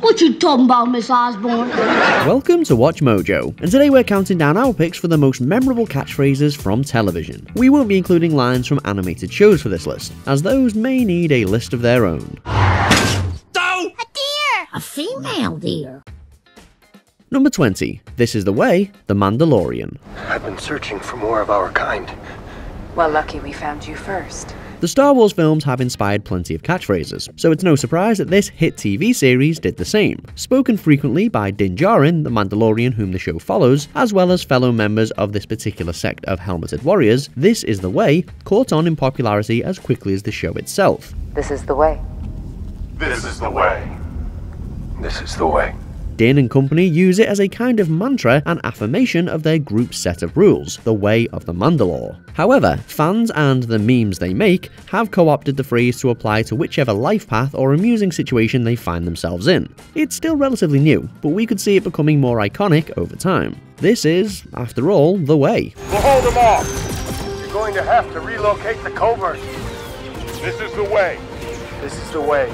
What you talking about, Miss Osborne? Welcome to Watch Mojo, and today we're counting down our picks for the most memorable catchphrases from television. We won't be including lines from animated shows for this list, as those may need a list of their own. A deer! A female deer. Number 20. This is the Way, The Mandalorian. I've been searching for more of our kind. Well, lucky we found you first. The Star Wars films have inspired plenty of catchphrases, so it's no surprise that this hit TV series did the same. Spoken frequently by Din Djarin, the Mandalorian whom the show follows, as well as fellow members of this particular sect of helmeted warriors, This is the Way caught on in popularity as quickly as the show itself. This is the way. This is the way. This is the way. Din and company use it as a kind of mantra and affirmation of their group's set of rules, the way of the Mandalore. However, fans and the memes they make have co-opted the phrase to apply to whichever life path or amusing situation they find themselves in. It's still relatively new, but we could see it becoming more iconic over time. This is, after all, the way. We'll hold them off. You're going to have to relocate the covert. This is the way. This is the way.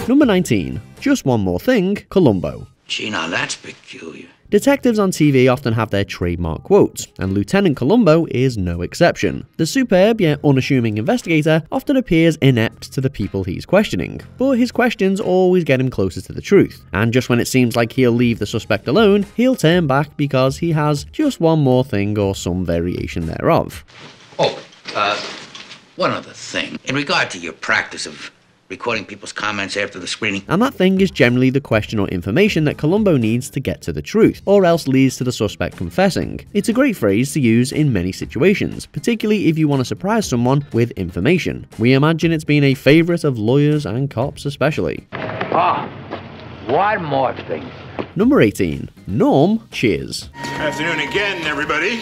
Number 19. Just One More Thing, Columbo. Gee, now that's peculiar. Detectives on TV often have their trademark quotes, and Lieutenant Columbo is no exception. The superb yet unassuming investigator often appears inept to the people he's questioning, but his questions always get him closer to the truth, and just when it seems like he'll leave the suspect alone, he'll turn back because he has just one more thing or some variation thereof. One other thing. In regard to your practice of recording people's comments after the screening. And that thing is generally the question or information that Columbo needs to get to the truth, or else leads to the suspect confessing. It's a great phrase to use in many situations, particularly if you want to surprise someone with information. We imagine it's been a favourite of lawyers and cops especially. One more thing. Number 18. Norm cheers. Afternoon again, everybody.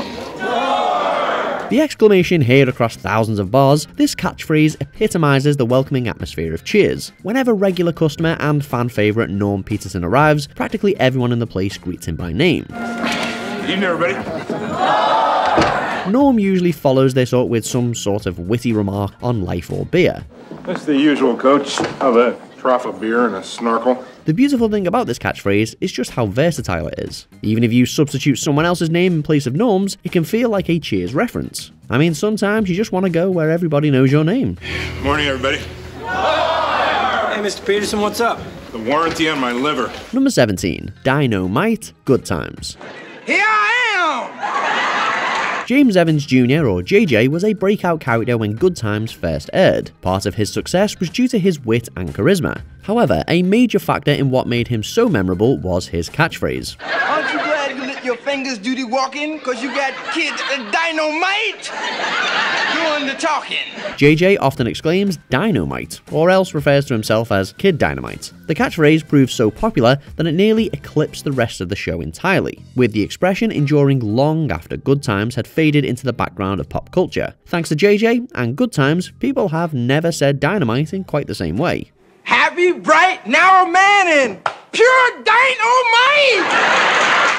The exclamation heard across thousands of bars, this catchphrase epitomizes the welcoming atmosphere of Cheers. Whenever regular customer and fan favorite Norm Peterson arrives, practically everyone in the place greets him by name. Evening, everybody. Norm usually follows this up with some sort of witty remark on life or beer. That's the usual, Coach. How about a trough of beer and a snorkel? The beautiful thing about this catchphrase is just how versatile it is. Even if you substitute someone else's name in place of Norm's, it can feel like a Cheers reference. I mean, sometimes you just want to go where everybody knows your name. Morning, everybody. Hey, Mr. Peterson, what's up? The warranty on my liver. Number 17. Dynamite, Good Times. Here I am! James Evans Jr. or JJ was a breakout character when Good Times first aired. Part of his success was due to his wit and charisma. However, a major factor in what made him so memorable was his catchphrase. Aren't you glad you let your fingers do the walking? Cause you got kids Dynamite doing the talking. JJ often exclaims Dynamite, or else refers to himself as Kid Dynamite. The catchphrase proved so popular that it nearly eclipsed the rest of the show entirely, with the expression enduring long after Good Times had faded into the background of pop culture. Thanks to JJ and Good Times, people have never said dynamite in quite the same way. Happy, bright, narrow man and pure dynamite!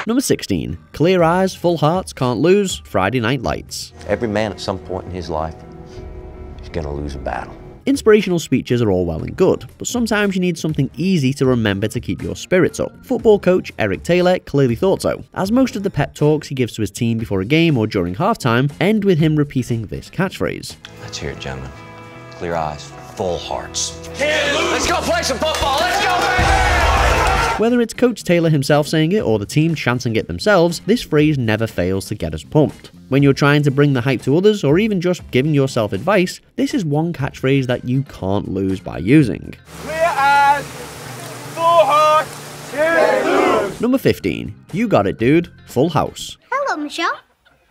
Number 16. Clear eyes, full hearts, can't lose, Friday Night Lights. Every man at some point in his life is going to lose a battle. Inspirational speeches are all well and good, but sometimes you need something easy to remember to keep your spirits up. Football coach Eric Taylor clearly thought so, as most of the pep talks he gives to his team before a game or during halftime end with him repeating this catchphrase. Let's hear it, gentlemen. Clear eyes, full hearts. Let's go play some football, let's go, baby! Whether it's Coach Taylor himself saying it or the team chanting it themselves, this phrase never fails to get us pumped. When you're trying to bring the hype to others or even just giving yourself advice, this is one catchphrase that you can't lose by using. Clear eyes, full hearts, can't lose. Number 15. You got it, dude. Full House. Hello, Michelle.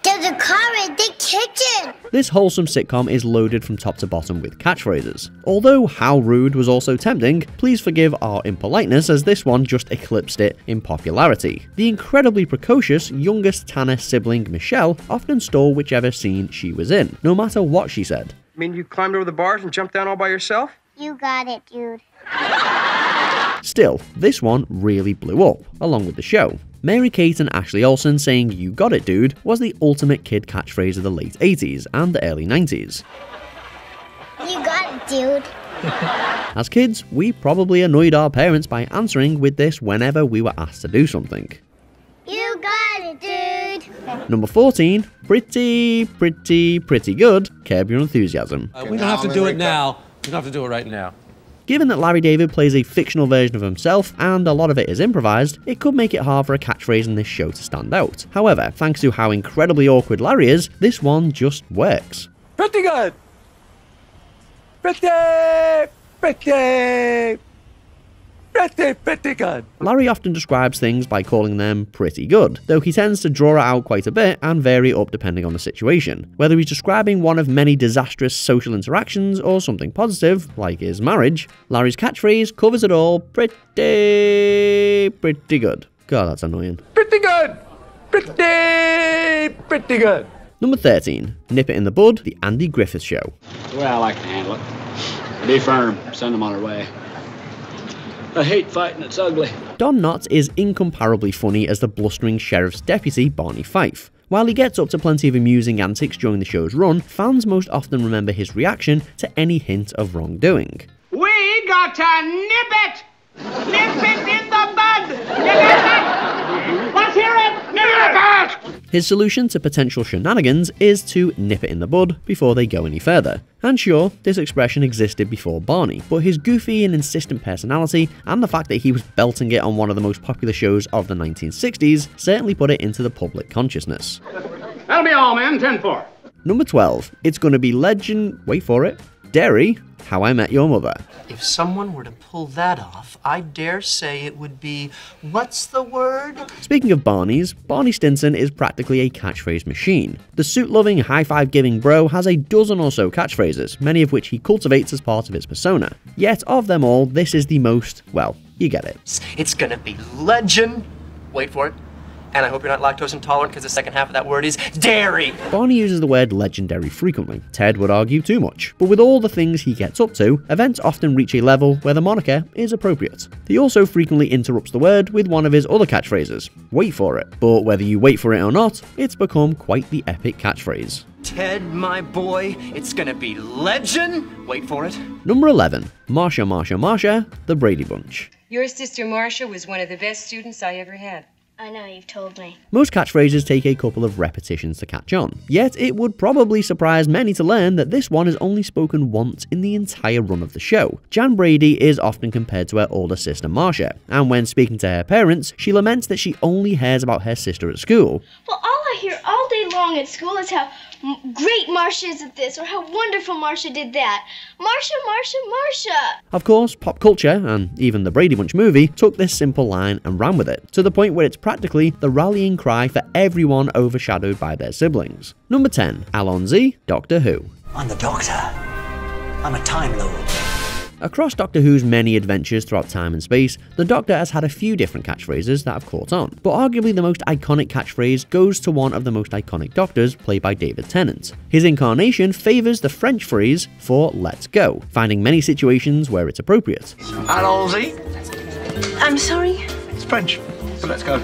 There's a car in the kitchen. This wholesome sitcom is loaded from top to bottom with catchphrases. Although how rude was also tempting, please forgive our impoliteness as this one just eclipsed it in popularity. The incredibly precocious youngest Tanner sibling Michelle often stole whichever scene she was in, no matter what she said. I mean, you climbed over the bars and jumped down all by yourself? You got it, dude. Still, this one really blew up, along with the show. Mary-Kate and Ashley Olsen saying "You got it, dude" was the ultimate kid catchphrase of the late 80s and the early 90s. You got it, dude. As kids, we probably annoyed our parents by answering with this whenever we were asked to do something. You got it, dude. Number 14, pretty good, Curb Your Enthusiasm. We don't have to do it now. We don't have to do it right now. Given that Larry David plays a fictional version of himself and a lot of it is improvised, it could make it hard for a catchphrase in this show to stand out. However, thanks to how incredibly awkward Larry is, this one just works. Pretty good. Pretty good. Larry often describes things by calling them pretty good, though he tends to draw it out quite a bit and vary it up depending on the situation. Whether he's describing one of many disastrous social interactions or something positive, like his marriage, Larry's catchphrase covers it all pretty good. God, that's annoying. Pretty good. Pretty good. Number 13, Nip It in the Bud, The Andy Griffith Show. The way I like to handle it. Be firm, send them on their way. I hate fighting, it's ugly. Don Knotts is incomparably funny as the blustering sheriff's deputy, Barney Fife. While he gets up to plenty of amusing antics during the show's run, fans most often remember his reaction to any hint of wrongdoing. We got to nip it! Nip it in the bud! Nip it! Let's hear it! Nip it! His solution to potential shenanigans is to nip it in the bud before they go any further. And sure, this expression existed before Barney, but his goofy and insistent personality and the fact that he was belting it on one of the most popular shows of the 1960s certainly put it into the public consciousness. That'll be all, man. 10-4. Number 12, it's gonna be wait for it, Derry, How I Met Your Mother. If someone were to pull that off, I dare say it would be, what's the word? Speaking of Barney's, Barney Stinson is practically a catchphrase machine. The suit-loving, high-five-giving bro has a dozen or so catchphrases, many of which he cultivates as part of his persona. Yet, of them all, this is the most, well, you get it. It's gonna be legend. Wait for it. And I hope you're not lactose intolerant because the second half of that word is dairy. Barney uses the word legendary frequently. Ted would argue too much. But with all the things he gets up to, events often reach a level where the moniker is appropriate. He also frequently interrupts the word with one of his other catchphrases. Wait for it. But whether you wait for it or not, it's become quite the epic catchphrase. Ted, my boy, it's gonna be legend. Wait for it. Number 11. Marsha, The Brady Bunch. Your sister Marsha was one of the best students I ever had. I know, you've told me. Most catchphrases take a couple of repetitions to catch on, yet it would probably surprise many to learn that this one is only spoken once in the entire run of the show. Jan Brady is often compared to her older sister Marsha, and when speaking to her parents, she laments that she only hears about her sister at school. Well, all I hear all day long at school is how great Marsha is at this, or how wonderful Marsha did that. Marsha. Of course, pop culture, and even the Brady Bunch movie, took this simple line and ran with it, to the point where it's practically the rallying cry for everyone overshadowed by their siblings. Number 10. Alonzi, Doctor Who. I'm the Doctor. I'm a Time Lord. Across Doctor Who's many adventures throughout time and space, the Doctor has had a few different catchphrases that have caught on, but arguably the most iconic catchphrase goes to one of the most iconic Doctors, played by David Tennant. His incarnation favours the French phrase for let's go, finding many situations where it's appropriate. Allons-y. I'm sorry? It's French, but let's go.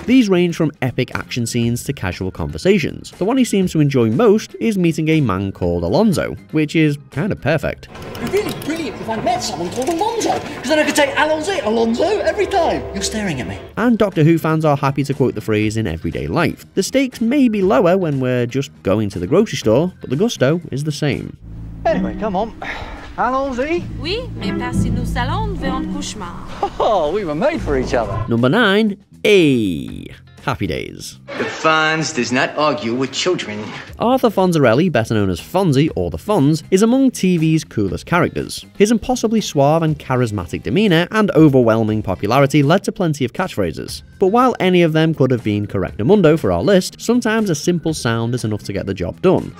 These range from epic action scenes to casual conversations. The one he seems to enjoy most is meeting a man called Alonzo, which is kind of perfect. It'd be really brilliant if I met someone called Alonzo, because then I could say Alonzo every time. You're staring at me. And Doctor Who fans are happy to quote the phrase in everyday life. The stakes may be lower when we're just going to the grocery store, but the gusto is the same. Anyway, come on. Allons-y. Oui, mais passez nos salons devant le cauchemar. Oh, we were made for each other. Number 9. Happy Days. The Fonz does not argue with children. Arthur Fonzarelli, better known as Fonzie or the Fonz, is among TV's coolest characters. His impossibly suave and charismatic demeanour and overwhelming popularity led to plenty of catchphrases. But while any of them could have been correctamundo for our list, sometimes a simple sound is enough to get the job done.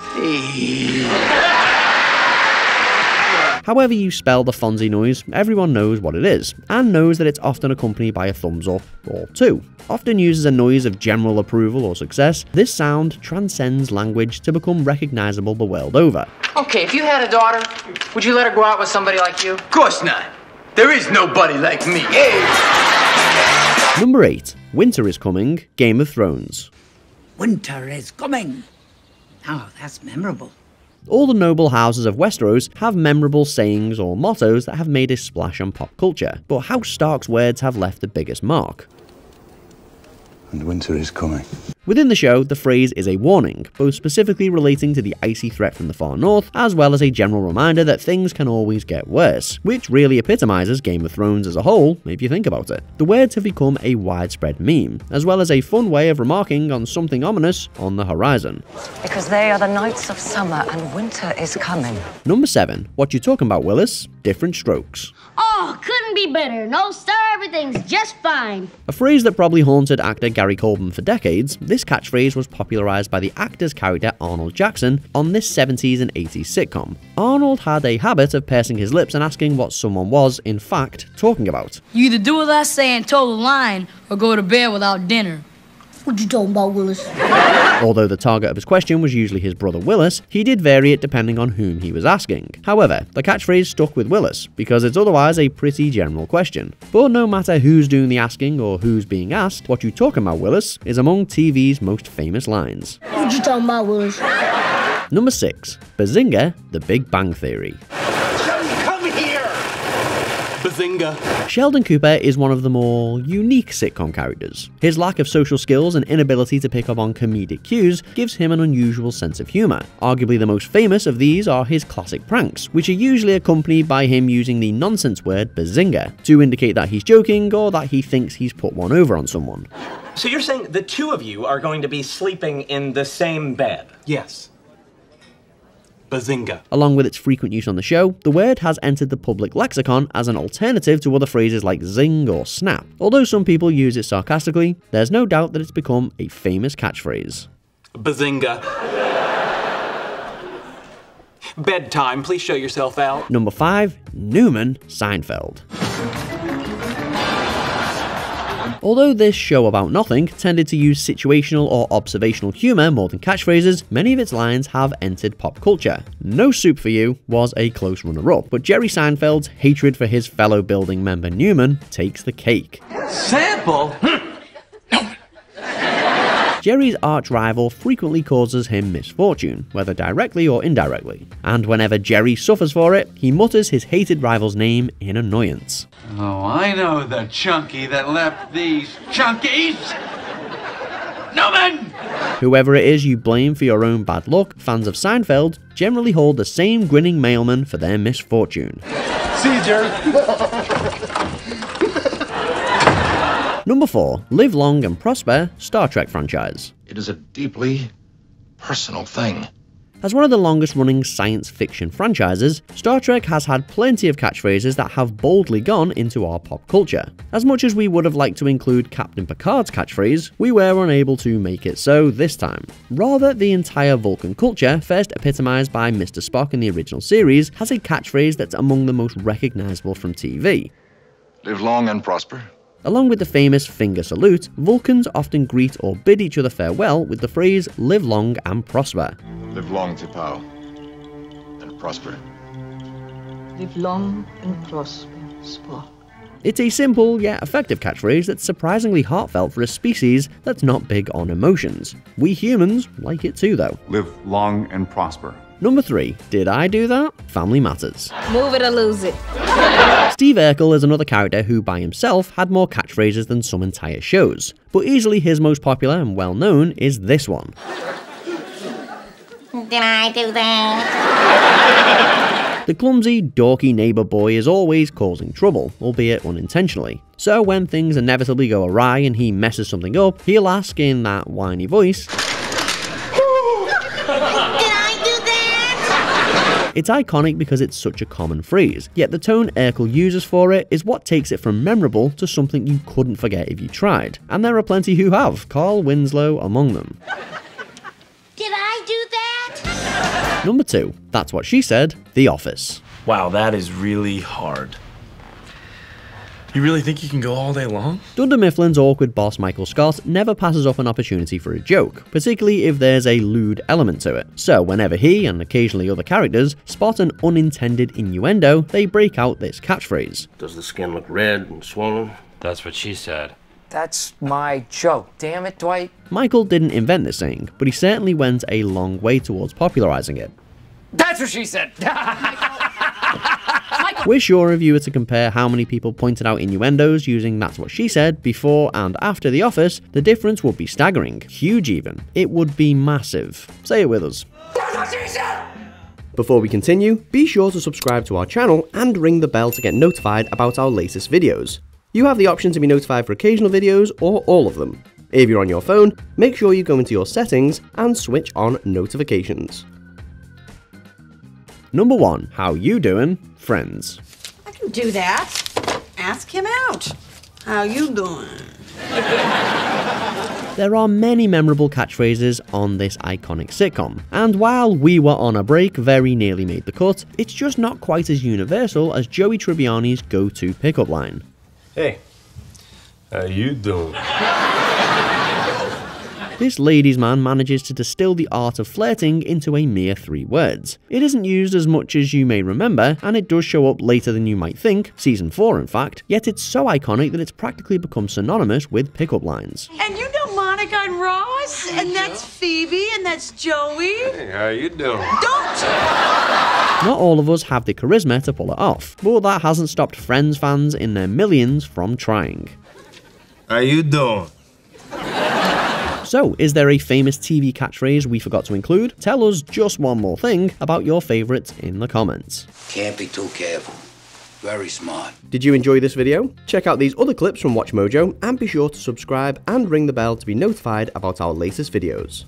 However you spell the Fonzie noise, everyone knows what it is, and knows that it's often accompanied by a thumbs up or two. Often used as a noise of general approval or success, this sound transcends language to become recognisable the world over. Okay, if you had a daughter, would you let her go out with somebody like you? Of course not. There is nobody like me. Hey! Number 8. Winter is Coming, Game of Thrones. Winter is coming. Oh, that's memorable. All the noble houses of Westeros have memorable sayings or mottos that have made a splash on pop culture, but House Stark's words have left the biggest mark. And winter is coming. Within the show, the phrase is a warning, both specifically relating to the icy threat from the far north, as well as a general reminder that things can always get worse, which really epitomizes Game of Thrones as a whole, if you think about it. The words have become a widespread meme, as well as a fun way of remarking on something ominous on the horizon. Because they are the nights of summer and winter is coming. Number 7. What you talking about, Willis? Different strokes. Oh, couldn't be better. No, sir, everything's just fine. A phrase that probably haunted actor Gary Coleman for decades, this catchphrase was popularized by the actor's character Arnold Jackson on this 70s and 80s sitcom. Arnold had a habit of pursing his lips and asking what someone was, in fact, talking about. You either do what I say and toe the line, or go to bed without dinner. What you talking about, Willis? Although the target of his question was usually his brother Willis, he did vary it depending on whom he was asking. However, the catchphrase stuck with Willis, because it's otherwise a pretty general question. But no matter who's doing the asking or who's being asked, what you talking about, Willis, is among TV's most famous lines. What you talking about, Willis? Number 6. Bazinga, The Big Bang Theory. Come here! Bazinga. Sheldon Cooper is one of the more unique sitcom characters. His lack of social skills and inability to pick up on comedic cues gives him an unusual sense of humor. Arguably the most famous of these are his classic pranks, which are usually accompanied by him using the nonsense word bazinga to indicate that he's joking or that he thinks he's put one over on someone. So you're saying the two of you are going to be sleeping in the same bed? Yes. Bazinga. Along with its frequent use on the show, the word has entered the public lexicon as an alternative to other phrases like zing or snap. Although some people use it sarcastically, there's no doubt that it's become a famous catchphrase. Bazinga. Bedtime, please show yourself out. Number 5. Newman Seinfeld. Although this show about nothing tended to use situational or observational humour more than catchphrases, many of its lines have entered pop culture. No Soup for You was a close runner-up, but Jerry Seinfeld's hatred for his fellow building member Newman takes the cake. Sample? Jerry's arch-rival frequently causes him misfortune, whether directly or indirectly. And whenever Jerry suffers for it, he mutters his hated rival's name in annoyance. Oh, I know the chunky that left these chunkies! Newman! Whoever it is you blame for your own bad luck, fans of Seinfeld generally hold the same grinning mailman for their misfortune. See you, Jerry. Number 4. Live Long and Prosper, Star Trek franchise. It is a deeply personal thing. As one of the longest running science fiction franchises, Star Trek has had plenty of catchphrases that have boldly gone into our pop culture. As much as we would have liked to include Captain Picard's catchphrase, we were unable to make it so this time. Rather, the entire Vulcan culture, first epitomized by Mr. Spock in the original series, has a catchphrase that's among the most recognizable from TV. Live long and prosper. Along with the famous finger salute, Vulcans often greet or bid each other farewell with the phrase live long and prosper. Live long, T'Pau, and prosper. Live long and prosper, Spock. It's a simple yet effective catchphrase that's surprisingly heartfelt for a species that's not big on emotions. We humans like it too, though. Live long and prosper. Number 3. Did I do that? Family Matters. Move it or lose it. Steve Urkel is another character who by himself had more catchphrases than some entire shows, but easily his most popular and well known is this one. Did I do that? The clumsy, dorky neighbour boy is always causing trouble, albeit unintentionally. So when things inevitably go awry and he messes something up, he'll ask in that whiny voice, It's iconic because it's such a common phrase, yet the tone Urkel uses for it is what takes it from memorable to something you couldn't forget if you tried. And there are plenty who have, Carl Winslow among them. Did I do that? Number 2. That's what she said, The Office. Wow, that is really hard. You really think you can go all day long? Dunder Mifflin's awkward boss Michael Scott never passes up an opportunity for a joke, particularly if there's a lewd element to it. So whenever he, and occasionally other characters, spot an unintended innuendo, they break out this catchphrase. Does the skin look red and swollen? That's what she said. That's my joke. Damn it, Dwight. Michael didn't invent this saying, but he certainly went a long way towards popularizing it. That's what she said. We're sure if you were to compare how many people pointed out innuendos using That's What She Said before and after The Office, the difference would be staggering. Huge even. It would be massive. Say it with us. That's what she said! Before we continue, be sure to subscribe to our channel and ring the bell to get notified about our latest videos. You have the option to be notified for occasional videos or all of them. If you're on your phone, make sure you go into your settings and switch on notifications. Number 1. How you doing, friends? I can do that. Ask him out. How you doing? There are many memorable catchphrases on this iconic sitcom, and while We Were on a Break very nearly made the cut, it's just not quite as universal as Joey Tribbiani's go-to pickup line. Hey, how you doing? This ladies' man manages to distill the art of flirting into a mere 3 words. It isn't used as much as you may remember, and it does show up later than you might think, season 4 in fact, yet it's so iconic that it's practically become synonymous with pickup lines. And you know Monica and Ross, and that's Phoebe, and that's Joey. Hey, how you doing? Don't! Not all of us have the charisma to pull it off, but that hasn't stopped Friends fans in their millions from trying. How you doing? So, is there a famous TV catchphrase we forgot to include? Tell us just one more thing about your favourites in the comments. Can't be too careful. Very smart. Did you enjoy this video? Check out these other clips from WatchMojo and be sure to subscribe and ring the bell to be notified about our latest videos.